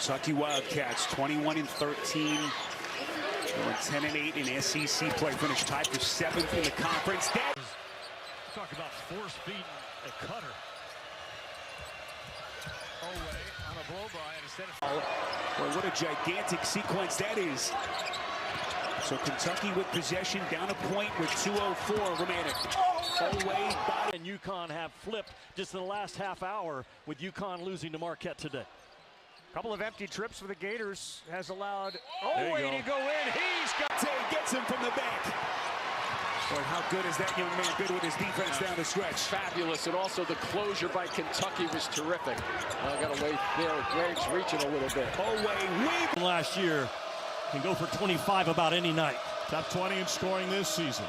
Kentucky Wildcats 21-13. 10-8 in SEC play. Finished tied for 7th in the conference. Talk about force feeding a cutter. Oweh on a blow by instead of. Well, what a gigantic sequence that is. So Kentucky with possession, down a point with 2:04 remaining. Oweh body. And UConn have flipped just in the last half hour with UConn losing to Marquette today. Couple of empty trips for the Gators has allowed Oweh to go in. He's got. Gets him from the back. Boy, how good is that young man? Good with his defense down the stretch. Fabulous, and also the closure by Kentucky was terrific. I got to wait there. Greg's reaching a little bit. Oweh last year can go for 25 about any night. Top 20 in scoring this season.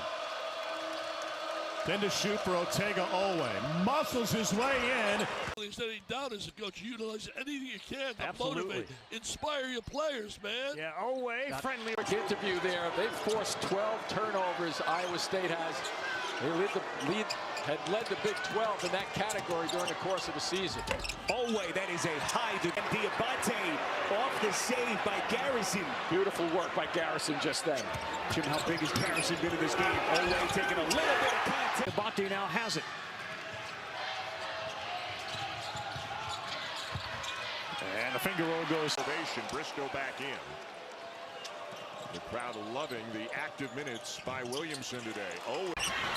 Then to shoot for Otega. Oweh muscles his way in. Instead of down as a coach, you utilize anything you can to Absolutely. motivate, inspire your players, man. Yeah, Oweh, friendly. Interview there. They've forced 12 turnovers. Iowa State has. They had led the Big 12 in that category during the course of the season. Oweh, that is a high. Diabate off the save by Garrison. Beautiful work by Garrison just then. Jim, how big has Garrison been in this game? Oweh taking a little bit of contact. Diabate now has it. And the finger roll goes. Bristow back in. The crowd loving the active minutes by Williamson today. Oh,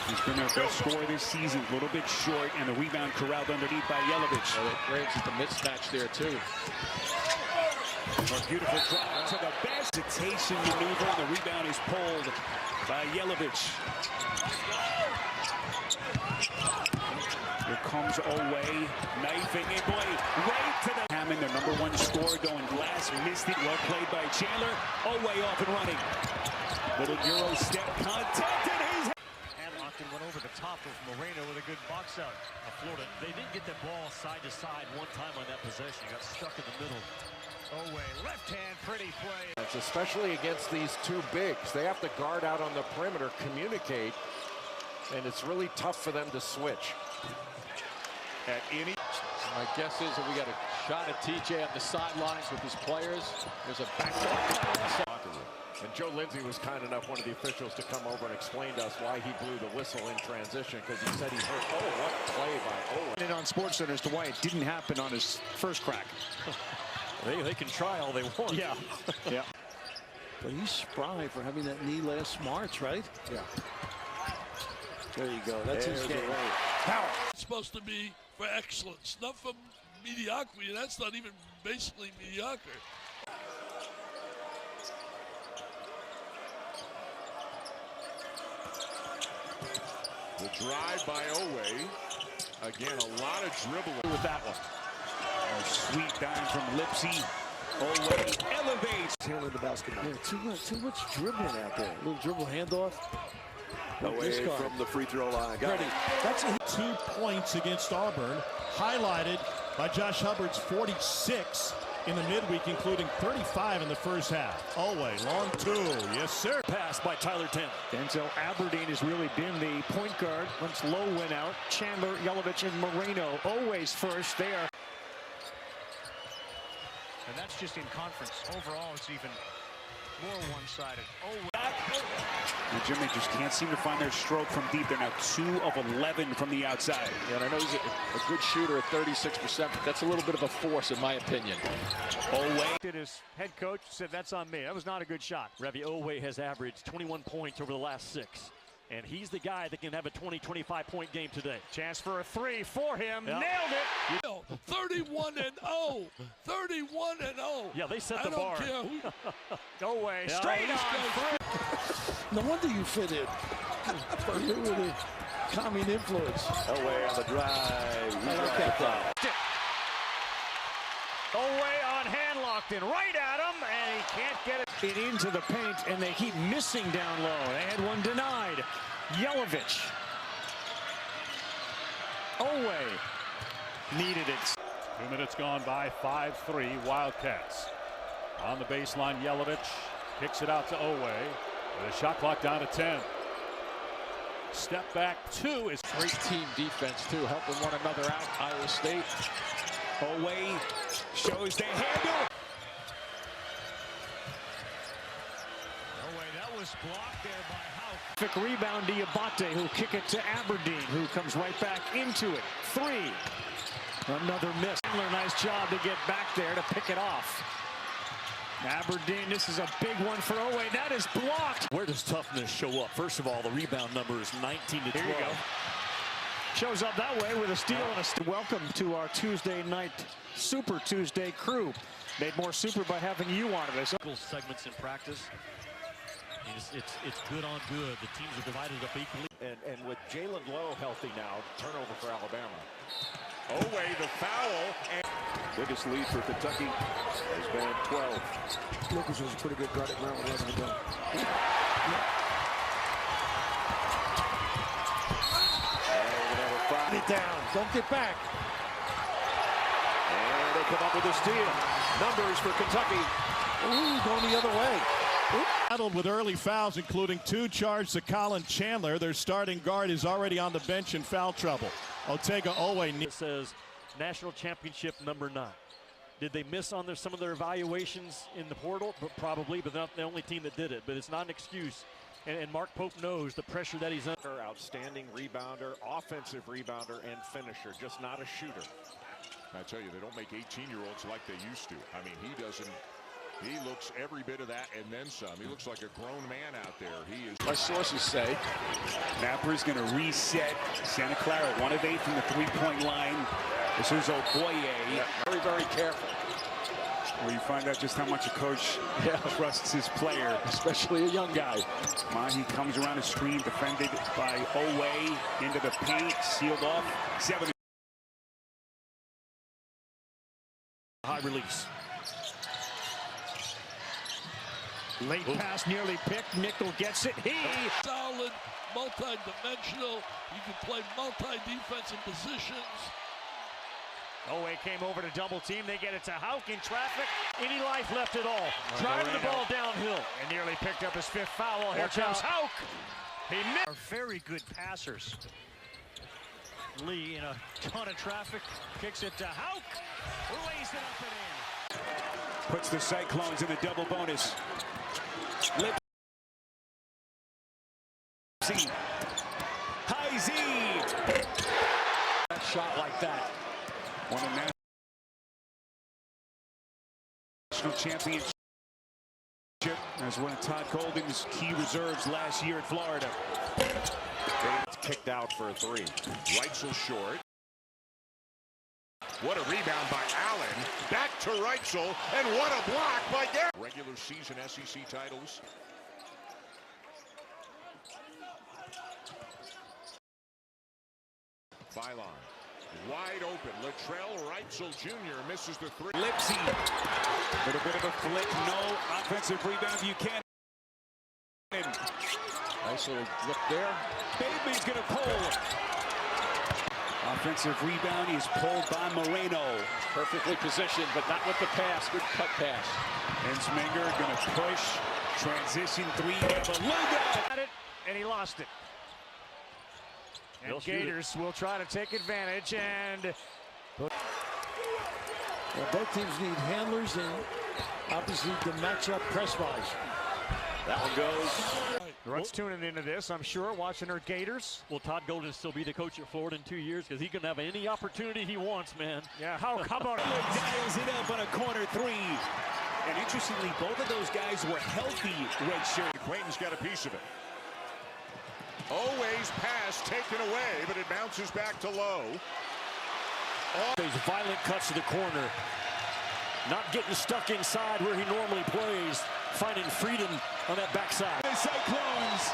he's been their best scorer this season. A little bit short, and the rebound corralled underneath by Yelovich. Well, it breaks the mismatch there too. A beautiful drop to the best. Hesitation maneuver, and the rebound is pulled by Yelovich. Here comes Oweh, knifing it, boy, right to the Hammond, their #1 scorer, going glass, missed it, well played by Chandler. Oweh off and running. Little Euro step contact, and he's... Hanlockton went over the top of Moreno with a good box out of Florida. They didn't get the ball side to side one time on that possession. Got stuck in the middle. Oweh, left hand, pretty play. It's especially against these two bigs. They have to guard out on the perimeter, communicate, and it's really tough for them to switch. at any. My guess is that we got a shot at TJ on the sidelines with his players. There's a backdoor. And Joe Lindsay was kind enough, one of the officials, to come over and explain to us why he blew the whistle in transition, because he said he heard, oh, what play by Oweh. And on SportsCenter as to why it didn't happen on his first crack. They can try all they want. Yeah. Yeah. But he's spry for having that knee last March, right? Yeah. There you go. That's his game. It's supposed to be for excellence, not for mediocrity. That's not even basically mediocre. The drive by Oweh. Again, a lot of dribbling With that one. A sweet dime from Lipsy. Oweh elevates. Handling the basketball. Yeah, too much dribbling out there. A little dribble handoff. Away from the free throw line. Got it. That's 2 points against Auburn, highlighted by Josh Hubbard's 46 in the midweek, including 35 in the first half. Oweh, long two. Yes, sir. Pass by Tyler Tent. Denzel Aberdeen has really been the point guard once Lowe went out. Chandler, Yelovich, and Moreno always first there. And that's just in conference. Overall, it's even more one-sided. And Jimmy just can't seem to find their stroke from deep. They're now 2 of 11 from the outside. Yeah, and I know he's a good shooter at 36%, but that's a little bit of a force in my opinion. Oweh. His head coach said, that's on me. That was not a good shot. Ravi Oweh has averaged 21 points over the last 6. And he's the guy that can have a 20-25 point game today. Chance for a three for him. Yeah. Nailed it. 31-0. 31-0. Yeah, they set the I bar. don't care who. Oweh, straight on. No wonder you fit in. You're with a calming influence. Away on the drive. I like that play. Oweh on Hanlockton, right at him, and he can't get it into the paint, and they keep missing down low. They had one denied. Yelovich. Oweh needed it. 2 minutes gone by, 5-3 Wildcats. On the baseline, Yelovich kicks it out to Oweh. With a shot clock down to 10. Step back 2 is Great team defense too, helping one another out. Iowa State. Oweh shows the handle. Nice block there by Houck. Quick rebound to Diabate, who'll kick it to Aberdeen, who comes right back into it. 3. Another miss. Nice job to get back there to pick it off. Aberdeen, this is a big one for Oweh. That is blocked. Where does toughness show up? First of all, the rebound number is 19 to 12. Here you go. Shows up that way with a steal and a welcome to our Tuesday night Super Tuesday crew. Made more super by having you on it. Segments in practice. It's good on good. The teams are divided up equally. And with Jalen Lowe healthy now, turnover for Alabama. Oweh the foul. And Biggest lead for Kentucky has been 12. Lucas was a pretty good guard at Maryland 11 ago. Get down. Don't get back. And they come up with a steal. Numbers for Kentucky. Ooh, going the other way. Battled with early fouls, including 2 charged to Colin Chandler. Their starting guard is already on the bench in foul trouble. Otega Oweh. It says national championship number 9. Did they miss on some of their evaluations in the portal? Probably, but they're not the only team that did it. But it's not an excuse. And Mark Pope knows the pressure that he's under. Outstanding rebounder, offensive rebounder, and finisher, just not a shooter. I tell you, they don't make 18-year-olds like they used to. I mean, he looks every bit of that and then some. He looks like a grown man out there. He is. My sources say Napper's going to reset Santa Clara 1 of 8 from the 3-point line. This is Oweh. Yeah, very, very careful. Where you find out just how much a coach trusts his player. Especially a young guy. Mahi comes around the screen, defended by Oweh, into the paint, sealed off. 7. High release. Late pass nearly picked. Nickel gets it. Solid, multi-dimensional. You can play multi-defensive positions. Oweh came over to double team. They get it to Houck in traffic. Any life left at all. Driving the ball downhill and nearly picked up his 5th foul. Here comes Houck. He missed. Are very good passers. Lee in a ton of traffic. Kicks it to Houck. Lays it up and in. Puts the Cyclones in the double bonus. High Z. That shot like that. Won a national championship as one of Todd Golden's key reserves last year at Florida. It's kicked out for a 3. Reitzel short. What a rebound by Allen. Back to Reitzel. And what a block by Garrett. Regular season SEC titles. Phylon. Wide open. Latrell Reitzel Jr. misses the 3. Lipsy. With a bit of a flick. No offensive rebound. Buchanan. Nice little look there. Bateman's going to pull. Offensive rebound. He is pulled by Moreno. Perfectly positioned, but not with the pass. Good cut pass. Ensminger going to push. Transition 3. Beluga. At it, and he lost it. And Gators will try to take advantage, and well, both teams need handlers and obviously the matchup press-wise. That one goes. Rutt's tuning into this, I'm sure, watching our Gators. Will Todd Golden still be the coach at Florida in 2 years? Because he can have any opportunity he wants, man. Yeah, how about it? Dials it up on a corner 3. And interestingly, both of those guys were healthy redshirt. Clayton's got a piece of it. Oweh's pass taken away, but it bounces back to Lowe. Those violent cuts to the corner. Not getting stuck inside where he normally plays. Finding freedom on that backside. The Cyclones.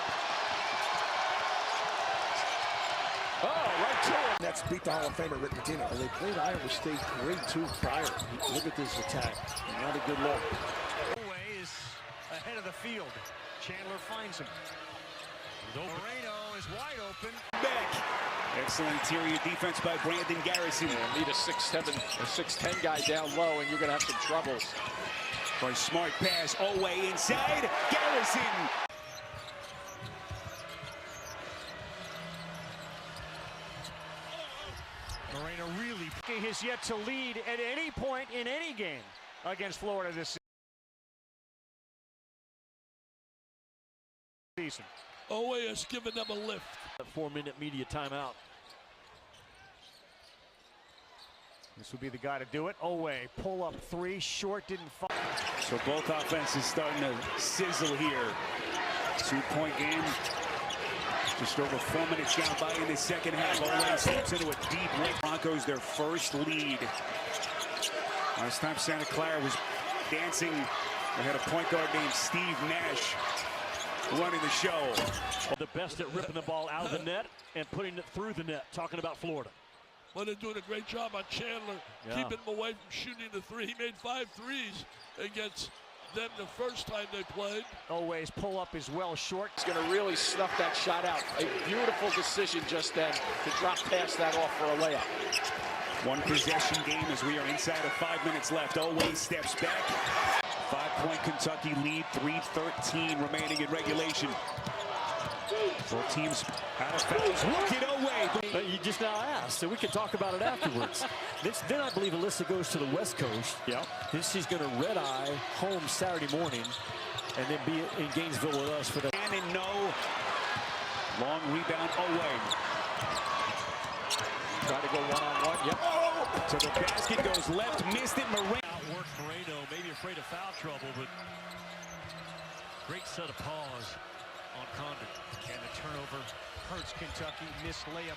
Oh, right to him. That's beat the Hall of Famer Rick Pitino. They played Iowa State grade 2 prior. Look at this attack. Not a good look. Oweh is ahead of the field. Chandler finds him. Moreno is wide open. Back. Excellent interior defense by Brandon Garrison. And need a 6'7", or 6'10" guy down low, and you're going to have some troubles. For a smart pass, Oweh inside. Garrison. Moreno really has yet to lead at any point in any game against Florida this season. Season. Oweh has given them a lift. A 4-minute media timeout. This would be the guy to do it. Oweh, pull up three, short, didn't fall. So both offenses starting to sizzle here. 2-point game. Just over 4 minutes gone by in the second half. Oweh slips into a deep left. Broncos their first lead. Last time Santa Clara was dancing, they had a point guard named Steve Nash running the show. The best at ripping the ball out of the net and putting it through the net. Talking about Florida. Well, they're doing a great job on Chandler, keeping him away from shooting the three. He made 5 threes against them the first time they played. Oweh's pull up is well short. He's going to really snuff that shot out. A beautiful decision just then to drop past that off for a layup. One possession game as we are inside of 5 minutes left. Oweh steps back. 5-point Kentucky lead, 3:13 remaining in regulation. Both teams out of fouls. Look at Oweh. But you just now asked, so we can talk about it afterwards. Then I believe Alyssa goes to the West Coast. Yeah. Then she's going to red-eye home Saturday morning and then be in Gainesville with us for the... And no. Long rebound, Oweh. Try to go one-on-one. Yep. Oh! To the basket, goes left, missed it. Outwork Moreno, maybe afraid of foul trouble, but great set of paws on Condon. And the turnover hurts Kentucky. Missed layup.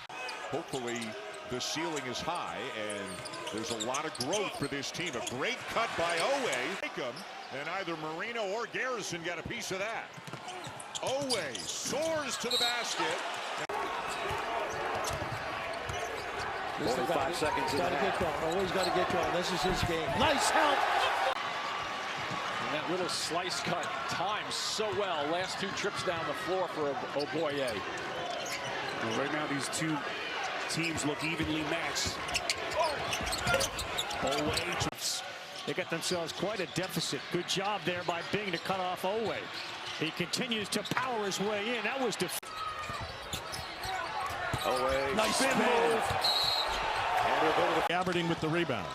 Hopefully the ceiling is high and there's a lot of growth for this team. A great cut by Oweh. And either Marino or Garrison got a piece of that. Oweh soars to the basket. 5 seconds in the half. Always got to get going. This is his game. Nice help. And that little slice cut times so well. Last 2 trips down the floor for Oweh. Well, right now these two teams look evenly matched. Oweh. They got themselves quite a deficit. Good job there by Bing to cut off Oweh. He continues to power his way in. That was Oweh. nice move. Aberdeen with the rebound.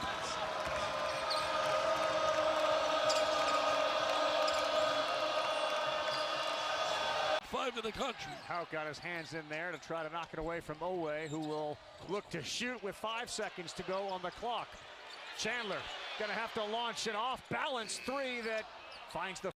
Five in the country. Houck got his hands in there to try to knock it away from Oweh, who will look to shoot with 5 seconds to go on the clock. Chandler gonna have to launch an off-balance three that finds the